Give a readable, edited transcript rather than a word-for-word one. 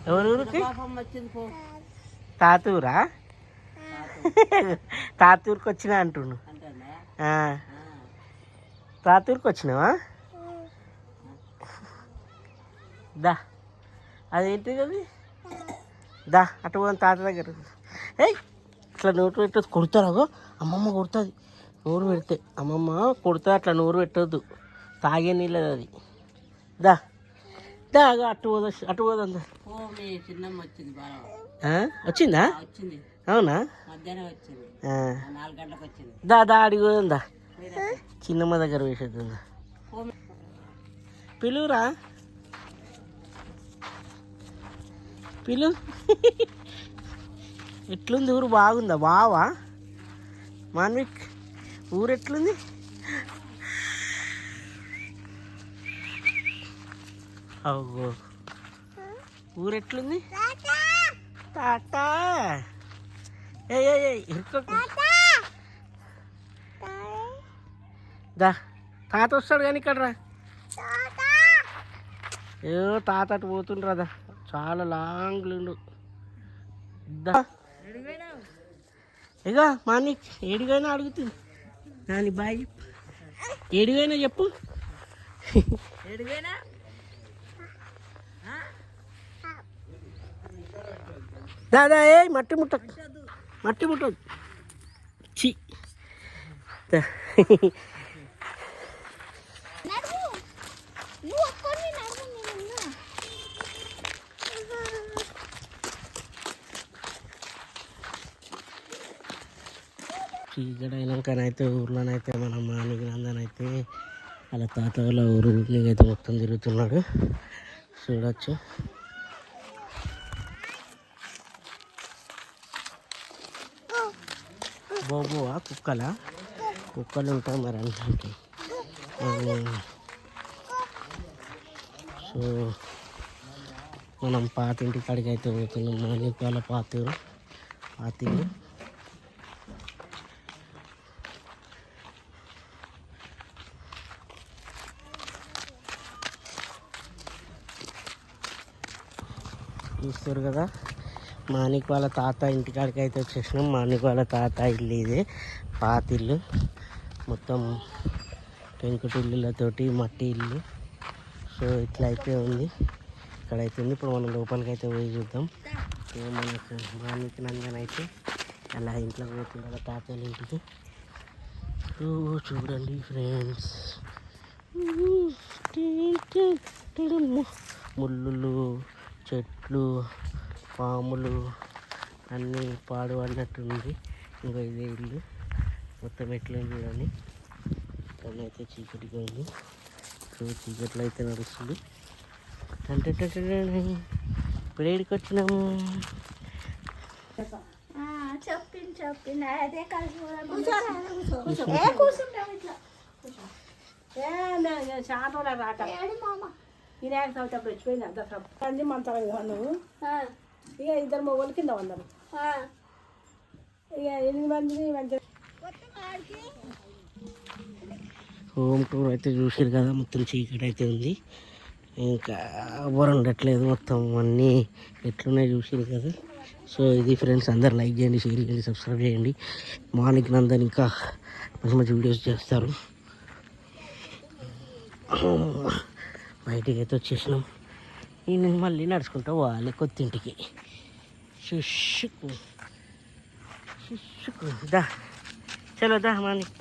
ఎవరు ఊరికి? తాతూరా? తాతూరుకి వచ్చినా అంటుండు. తాతూరుకి వచ్చినావా? దా అదేంటిది అది? దా అటు పోని తాత దగ్గర. ఏయ్ ఇట్లా నోరు పెట్టదు, కొడతారాగో అమ్మమ్మ కొడుతుంది. నోరు పెడితే అమ్మమ్మ కొడుతుంది, అట్లా నోరు పెట్టద్దు, తాగే నీళ్ళది అది. దా దా అటు పోదా, అటు పోదా. వచ్చిందా? అవునా? దా దా అడిగి పోదా, చిన్నమ్మ దగ్గర వేసేద్దా. పిలువురా, పిలు. ఎట్లుంది ఊరు? బాగుందా బావా? మాన్విక్ ఊరు ఎట్లుంది? అవ్వో ఊరు ఎట్లుంది? టాటా. ఏ దా తాత వస్తాడు కానీ ఇక్కడ రా. ఏదో తాత అటు పోతుండ్రదా, చాలా లాంగ్లుండు. దా ఇక మానిక్ ఏడిగైనా అడుగుతుంది నాని బాయ్. ఏడిగైనా చెప్పు. దాదా ఏ మట్టి ముట్టదు, మట్టి ముట్టదు. చి చీకటి అయినాకనైతే ఊర్లోనైతే మన మానిగినందనైతే అలా తాత వాళ్ళ ఊరికి అయితే మొత్తం తిరుగుతున్నాడు, చూడొచ్చు. బోబోవా కుక్కలా? కుక్కలు ఉంటాయి మరి అన్నీ. సో మనం పాతింటి కాడికి అయితే పోతున్నాం. మానిక్ వాళ్ళ పాతిల్లు. చూస్తారు కదా, మానిక్ వాళ్ళ తాత ఇంటికాడికి అయితే వచ్చేసినాం. మానిక్ వాళ్ళ తాత ఇల్లు ఇదే, పాతిల్లు, మొత్తం పెంకుటిల్లులతోటి మట్టి ఇల్లు. సో ఇట్లా అయితే ఉంది, ఇక్కడైతే ఉంది. ఇప్పుడు మనం లోపలికి అయితే పోయి చూద్దాం. సో మనకు మానిక్ నందన్ అయితే అలా ఇంట్లో పోతుండ తాతల ఇంటికి. సో చూడండి ఫ్రెండ్స్, ముళ్ళు, చెట్లు, పాములు అన్నీ పాడు పడినట్టుంది. ఇంకా ఇదే ఇల్లు మొత్తం ఎట్లయింది చూడండి. అయితే చీకటిగా ఉంది. సో చీకట్లో అయితే నడుస్తుంది. అంటే ఇప్పుడు ఏడికి వచ్చినాము? చెప్పింది అదే కలిసి చాలా రాట వినాయక చవితి అప్పుడు వచ్చిపోయింది. దసరా అంది మంచాల మీద నువ్వు ఇక ఇద్దరు మొగోళ్ళు కింద వందరు, ఇక 8 మందిని మంచిగా. హోమ్ టూర్ అయితే చూసారు కదా, మొత్తం చీకటి అయితే ఉంది, ఇంకా ఎవరు ఉండట్లేదు, మొత్తం అన్నీ ఎట్లున్నాయి చూసారు కదా. సో ఇది ఫ్రెండ్స్, అందరు లైక్ చేయండి, షేర్ చేయండి, సబ్స్క్రైబ్ చేయండి. మానిక్ నందన్ ఇంకా మంచి మంచి వీడియోస్ చేస్తారు. బయటికి అయితే వచ్చేసినాం. నేను మళ్ళీ నడుచుకుంటూ పోవాలి కొత్తింటికి. శుష్కు దా చలో దా మానిక్.